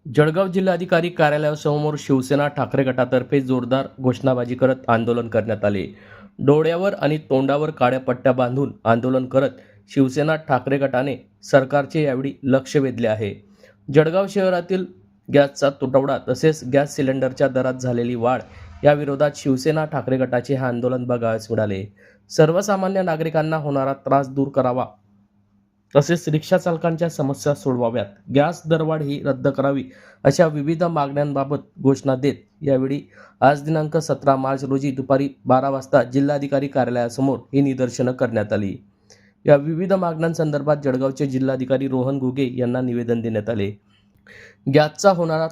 जळगाव जिल्हाधिकारी कार्यालयासमोर शिवसेना ठाकरे गटातर्फे जोरदार घोषणाबाजी करत आंदोलन करण्यात आले। डोळ्यावर आणि तोंडावर काळ्या पट्ट्या बांधून आंदोलन करत शिवसेना ठाकरे गटाने सरकारचे यावेळी लक्ष वेधले आहे। जळगाव शहरातील गॅसचा तुटवडा तसेच गॅस सिलेंडरच्या दरात झालेली वाढ या विरोधात शिवसेना ठाकरे गटाचे हे आंदोलन बघावयास मिळाले। सर्वसामान्य नागरिकांना होणारा त्रास दूर करावा तसेच रिक्षा चालकांच्या समस्या सोडवाव्यात, गॅस दरवाढ ही रद्द करावी अशा विविध मागण्यांबाबत घोषणा देत यावेळी आज दिनांक 17 मार्च रोजी दुपारी 12 वाजता जिल्हाधिकारी कार्यालयासमोर ही निदर्शनं करण्यात आली। या विविध मागण्यांसंदर्भात जळगावचे जिल्हाधिकारी रोहन घुगे यांना निवेदन देण्यात आले। गॅसचा होणारा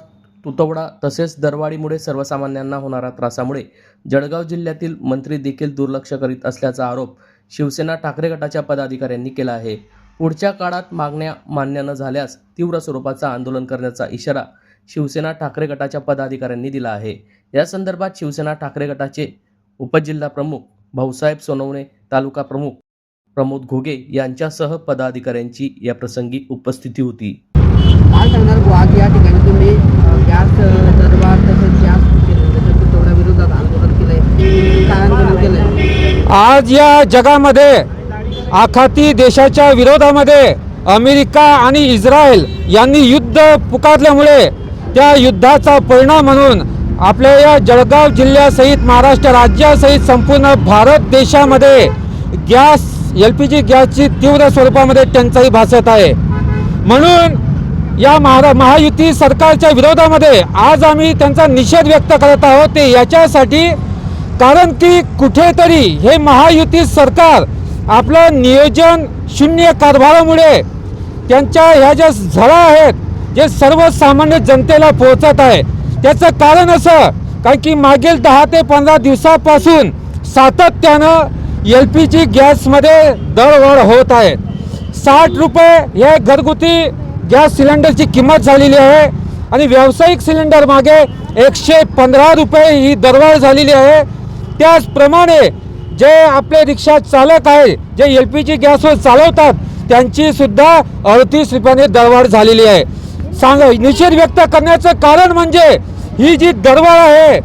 तुटवडा तसेच दरवाढीमुळे सर्वसामान्यांना होणाऱ्या त्रासामुळे जळगाव जिल्ह्यातील मंत्री देखील दुर्लक्ष करीत असल्याचा आरोप शिवसेना ठाकरे गटाच्या पदाधिकाऱ्यांनी केला आहे। पुढच्या काळात मागण्या मान्य न झाल्यास तीव्र स्वरूपाचा आंदोलन करण्याचा इशारा शिवसेना ठाकरे गटाच्या पदाधिकाऱ्यांनी दिला आहे। या संदर्भात शिवसेना ठाकरे गटाचे उपजिल्हा प्रमुख भाऊसाहेब सोनवणे, तालुका प्रमुख प्रमोद घोगे यांच्यासह पदाधिकाऱ्यांची या प्रसंगी उपस्थिती होती। काय सांगणार आज या ठिकाणी तुम्ही गॅस दरवाढ तसेच गॅस तुटवड्या विरोधात आंदोलन केलंय, काय आंदोलन केलंय? आज या जगामध्ये आखाती देशाच्या विरोधामध्ये अमेरिका आणि इस्रायल यांनी युद्ध पुकारल्यामुळे त्या युद्धाचा परिणाम म्हणून आपल्या या जळगाव जिल्ह्यासहित महाराष्ट्र राज्यासहित संपूर्ण भारत देशामध्ये गॅस LPG गॅसची तीव्र स्वरूपामध्ये टंचाई भासत आहे। म्हणून या महायुती सरकारच्या विरोधामध्ये आज आम्ही त्यांचा निषेध व्यक्त करत आहोत। ते याच्यासाठी कारण की कुठेतरी हे महायुती सरकार आपलं नियोजन शून्य कारभारामुळे त्यांच्या ह्या ज्या झळा आहेत जे सर्वसामान्य जनतेला पोहोचत आहे, त्याचं कारण असं कारण की मागील 10 ते 15 दिवसापासून सातत्यानं LPG गॅसमध्ये दरवाढ होत आहे। 60 रुपये हे घरगुती गॅस सिलेंडरची किंमत झालेली आहे आणि व्यावसायिक सिलेंडर मागे 115 रुपये ही दरवाढ झालेली आहे। त्याचप्रमाणे जे आपले रिक्षा चालक आहे जे LPG गॅसवर चालवतात त्यांची सुद्धा 38 रुपयाने दरवाढ झालेली आहे। निषेध व्यक्त करण्याचं कारण म्हणजे ही जी दरवाढ आहे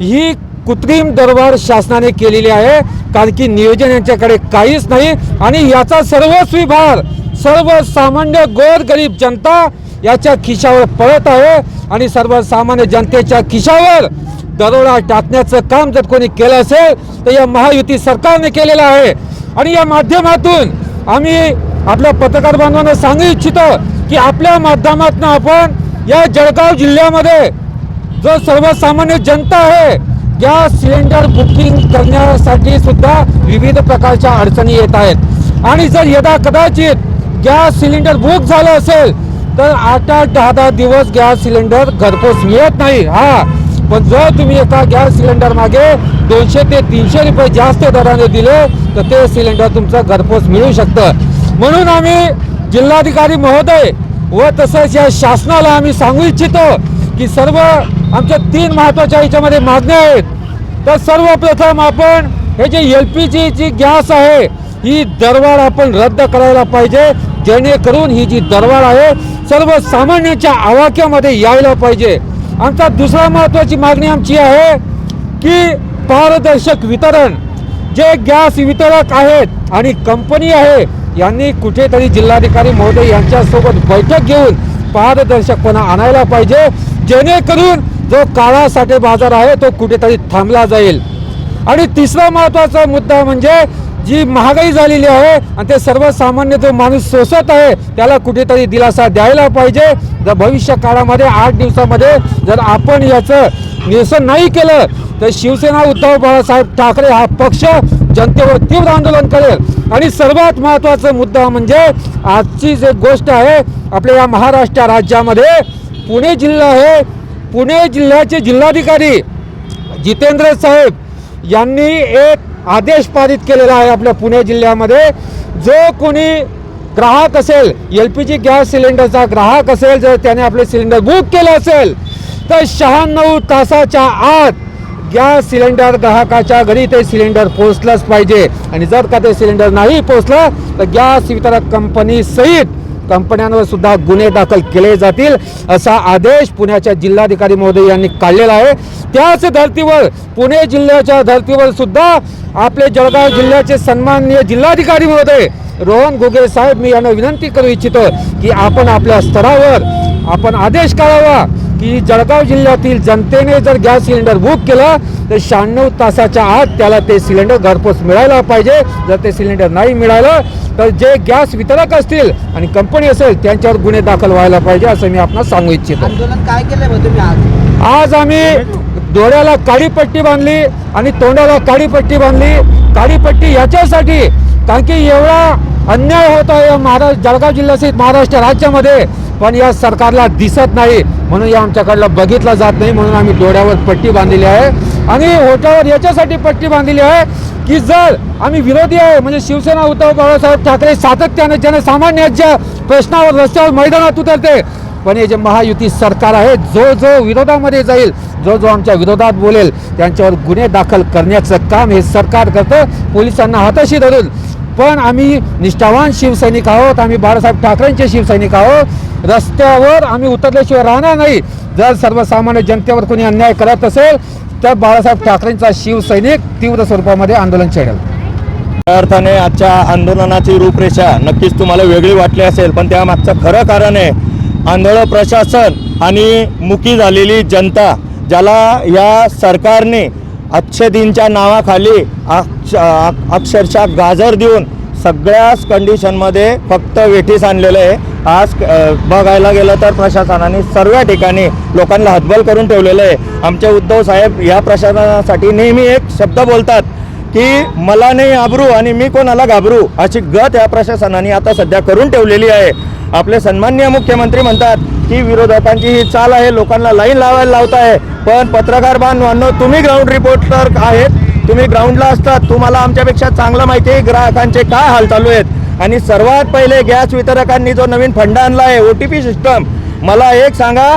ही कृत्रिम दरवाढ शासनाने केलेली आहे, कारण की नियोजन यांच्याकडे काहीच नाही आणि याचा सर्वस्वी भार सर्वसामान्य गोरगरीब जनता याच्या खिशावर पडत आहे आणि सर्वसामान्य जनतेच्या खिशावर दरोडा टाकण्याचं काम जर कोणी केलं असेल तर या महायुती सरकारने केलेलं आहे। आणि या माध्यमातून आम्ही आपल्या पत्रकार बांधवांना सांगू इच्छितो की आपल्या माध्यमातून आपण या जळगाव जिल्ह्यामध्ये जो सर्वसामान्य जनता आहे गॅस सिलेंडर बुकिंग करण्यासाठी सुद्धा विविध प्रकारच्या अडचणी येत आहेत आणि जर यदा कदाचित गॅस सिलेंडर बुक झालं असेल तर 8-8, 10-10 दिवस गॅस सिलेंडर घरपोच मिळत नाही। पण जर तुम्ही एका गॅस सिलेंडर मागे 200 ते 300 रुपये जास्त दराने दिले तर ते सिलेंडर तुमचं घरपोच मिळू शकतं। म्हणून आम्ही जिल्हाधिकारी महोदय व तसंच या शासनाला आम्ही सांगू इच्छितो की सर्व आमच्या 3 महत्त्वाच्या याच्यामध्ये मागण्या आहेत। तर सर्वप्रथम आपण हे जे LPG ची गॅस आहे ही दरवाढ आपण रद्द करायला पाहिजे, जेणेकरून ही जी दरवाढ आहे सर्वसामान्यांच्या आवाक्यामध्ये यायला पाहिजे। आमचा दुसरा महत्त्वाची मागणी आमची आहे की पारदर्शक वितरण, जे गॅस वितरक आहेत आणि कंपनी आहे यांनी कुठेतरी जिल्हाधिकारी महोदय यांच्यासोबत बैठक घेऊन पारदर्शकपणा आणायला पाहिजे, जेणेकरून जो काळा साठे बाजार आहे तो कुठेतरी थांबला जाईल। आणि तिसरा महत्त्वाचा मुद्दा म्हणजे जी महागाई झालेली आहे आणि ते सर्वसामान्य जो माणूस सोसत आहे त्याला कुठेतरी दिलासा द्यायला पाहिजे। जर भविष्य काळामध्ये 8 दिवसामध्ये जर आपण याचं निरसन नाही केलं तर शिवसेना उद्धव बाळासाहेब ठाकरे हा पक्ष जनतेवर तीव्र आंदोलन करेल। आणि सर्वात महत्त्वाचा मुद्दा म्हणजे आजची जी गोष्ट आहे आपल्या या महाराष्ट्र राज्यामध्ये पुणे जिल्हा आहे, पुणे जिल्ह्याचे जिल्हाधिकारी जितेंद्र साहेब यांनी एक आदेश पारित केलेला आहे आपल्या पुणे जिल्ह्यामध्ये। जो कोणी ग्राहक असेल LPG गॅस सिलेंडरचा ग्राहक असेल जर त्याने आपले सिलेंडर बुक केलं असेल तर 96 तासाच्या आत गॅस सिलेंडर ग्राहकाच्या घरी ते सिलेंडर पोहोचलंच पाहिजे आणि जर का ते सिलेंडर नाही पोहोचलं तर गॅस वितरक कंपनी सहित कंपन्यांवर सुद्धा गुन्हे दाखल केले जातील असा आदेश पुण्याच्या जिल्हाधिकारी महोदय यांनी काढलेला आहे। त्याच धर्तीवर पुणे जिल्ह्याच्या धर्तीवर सुद्धा आपले जळगाव जिल्ह्याचे सन्माननीय जिल्हाधिकारी महोदय रोहन घुगे साहेब मी यांना विनंती करू इच्छितो की आपण आपल्या स्तरावर आपण आदेश काढावा की जळगाव जिल्ह्यातील जनतेने जर गॅस सिलेंडर बुक केलं तर 96 तासाच्या आत त्याला ते सिलेंडर घरपोच मिळायला पाहिजे। जर ते सिलेंडर नाही मिळालं तर जे गॅस वितरक असतील आणि कंपनी असेल त्यांच्यावर गुन्हे दाखल व्हायला पाहिजे असं मी आपणास सांगू इच्छितो। आंदोलन काय केलंय मग तुम्ही आज आम्ही डोळ्याला काळी पट्टी बांधली आणि तोंडाला काळी पट्टी बांधली। काळी पट्टी याच्यासाठी कारण की एवढा अन्याय होत आहे जळगाव जिल्ह्यासहित महाराष्ट्र राज्यामध्ये, पण या सरकारला दिसत नाही म्हणून या आमच्याकडलं बघितलं जात नाही म्हणून आम्ही डोळ्यावर पट्टी बांधलेली आहे आणि होटावर याच्यासाठी पट्टी बांधलेली आहे की जर आम्ही विरोधी आहे म्हणजे शिवसेना उद्धव बाळासाहेब ठाकरे सातत्याने जनसामान्यांच्या प्रश्नावर रस्त्यावर मैदानात उतरते, पण हे जे महायुती सरकार आहे जो विरोधामध्ये जाईल जो आमच्या विरोधात बोलेल त्यांच्यावर गुन्हे दाखल करण्याचं काम हे सरकार करतं पोलिसांना हाताशी धरून। पण आम्ही निष्ठावान शिवसैनिक आहोत, आम्ही बाळासाहेब ठाकरेंचे शिवसैनिक आहोत। रस्त्यावर आम्ही उतरल्याशिवाय राहणार नाही। जर सर्वसामान्य जनतेवर कोणी अन्याय करत असेल तर बाळासाहेब ठाकरेंचा शिवसैनिक तीव्र स्वरूपामध्ये आंदोलन छेडेल। त्या अर्थाने आजच्या आंदोलनाची रूपरेषा नक्कीच तुम्हाला वेगळी वाटली असेल, पण त्यामागचं खरं कारण आहे आंधळं प्रशासन आणि मुकी झालेली जनता ज्याला या सरकारने अच्छेदींच्या नावाखाली अक्षरशः गाजर देऊन सगळ्याच कंडिशनमध्ये फक्त वेठीस आणलेलं आहे। आज बघायला गेलं तर प्रशासनाने सर्व ठिकाणी लोकांना हतबल करून ठेवलेलं आहे। आमचे उद्धव साहेब या प्रशासनासाठी नेहमी एक शब्द बोलतात की मला नाही आबरू आणि मी कोणाला घाबरू, अशी गत या प्रशासनाने आता सध्या करून ठेवलेली आहे। आपले सन्माननीय मुख्यमंत्री म्हणतात की विरोधकांची ही चाल आहे, लोकांना लाईन लावायला लावत आहे, पण पत्रकार बांधवांनो तुम्ही ग्राउंड रिपोर्टर आहेत, तुम्ही ग्राउंडला असतात, तुम्हाला आमच्यापेक्षा चांगलं माहिती आहे ग्राहकांचे काय हाल चालू आहेत। आणि सर्वात पहिले गॅस वितरकांनी जो नवीन फंड आणला आहे OTP सिस्टम, मला एक सांगा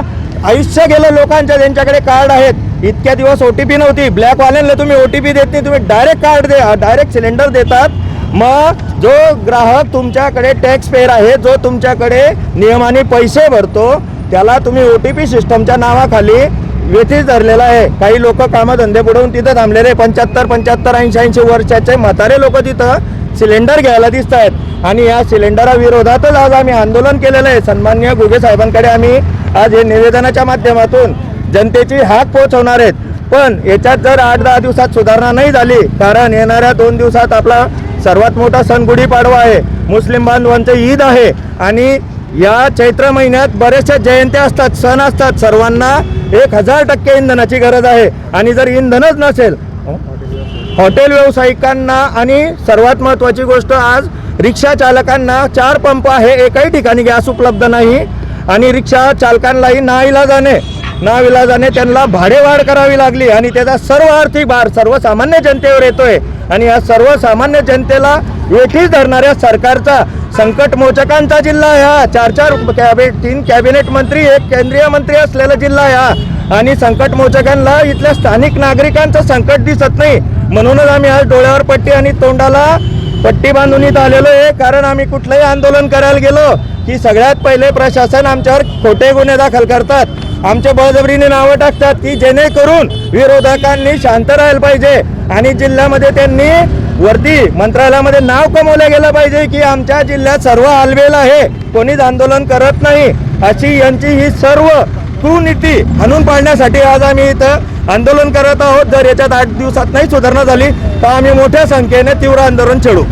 आयुष्य गेलं लोकांच्या ज्यांच्याकडे कार्ड आहेत, इतक्या दिवस OTP नव्हती, ब्लॅकवाल्यांना तुम्ही OTP देत नाही, तुम्ही डायरेक्ट कार्ड डायरेक्ट सिलेंडर देतात। मग जो ग्राहक तुमच्याकडे टॅक्स पेअर आहे, जो तुमच्याकडे नियमाने पैसे भरतो, त्याला तुम्ही OTP सिस्टमच्या नावाखाली वेठीस धरलेला आहे। काही लोक कामधंदे बुडवून तिथं थांबलेले 75, 80 वर्षाचे म्हातारे लोक तिथं सिलेंडर घ्यायला दिसत आहेत आणि या सिलेंडराविरोधातच आज आम्ही आंदोलन केलेलं आहे। सन्माननीय घुगे साहेबांकडे आम्ही आज हे निवेदनाच्या माध्यमातून जनतेची हाक पोहोचवणार आहेत, पण याच्यात जर 8-10 दिवसात सुधारणा नाही झाली, कारण येणाऱ्या 2 दिवसात आपला सर्वात मोठा सण गुढीपाडवा आहे, मुस्लिम बांधवांचं ईद आहे आणि या चैत्र महिन्यात बऱ्याचशा जयंत्या असतात, सण असतात, सर्वांना 1000% इंधनाची गरज आहे आणि जर इंधनच नसेल हॉटेल व्यावसायिकांना आणि सर्वात महत्त्वाची गोष्ट आज रिक्षा चालकांना 4 पंप आहे, एकही ठिकाणी गॅस उपलब्ध नाही आणि रिक्षा चालकांनाही नाईलाजाने त्यांना भाडेवाढ करावी लागली आणि त्याचा सर्व आर्थिक भार सर्वसामान्य जनतेवर येतोय आणि या सर्वसामान्य जनतेला वेठीस धरणाऱ्या सरकारचा संकट मोचकांचा जिल्हा हा 3 कॅबिनेट मंत्री 1 केंद्रीय मंत्री असलेला जिल्हा हा आणि संकट मोचकांना इथल्या स्थानिक नागरिकांचं संकट दिसत नाही, म्हणूनच आम्ही आज डोळ्यावर पट्टी आणि तोंडाला पट्टी बांधून इथं आलेलो आहे। कारण आम्ही कुठलंही आंदोलन करायला गेलो की सगळ्यात पहिले प्रशासन आमच्यावर खोटे गुन्हे दाखल करतात, आमच्या बळजबरीने नावं टाकतात की जेणेकरून विरोधकांनी शांत राहायला पाहिजे आणि जिल्ह्यामध्ये त्यांनी वरती मंत्रालयामध्ये नाव कमवलं गेलं पाहिजे की आमच्या जिल्ह्यात सर्व आलबेल आहे, कोणीच आंदोलन करत नाही, अशी यांची ही सर्व कुनीती हाणून पाडण्यासाठी आज आम्ही इथं आंदोलन करत आहोत। जर याच्यात 8 दिवसात नाही सुधारणा झाली तर आम्ही मोठ्या संख्येने तीव्र आंदोलन छेडू।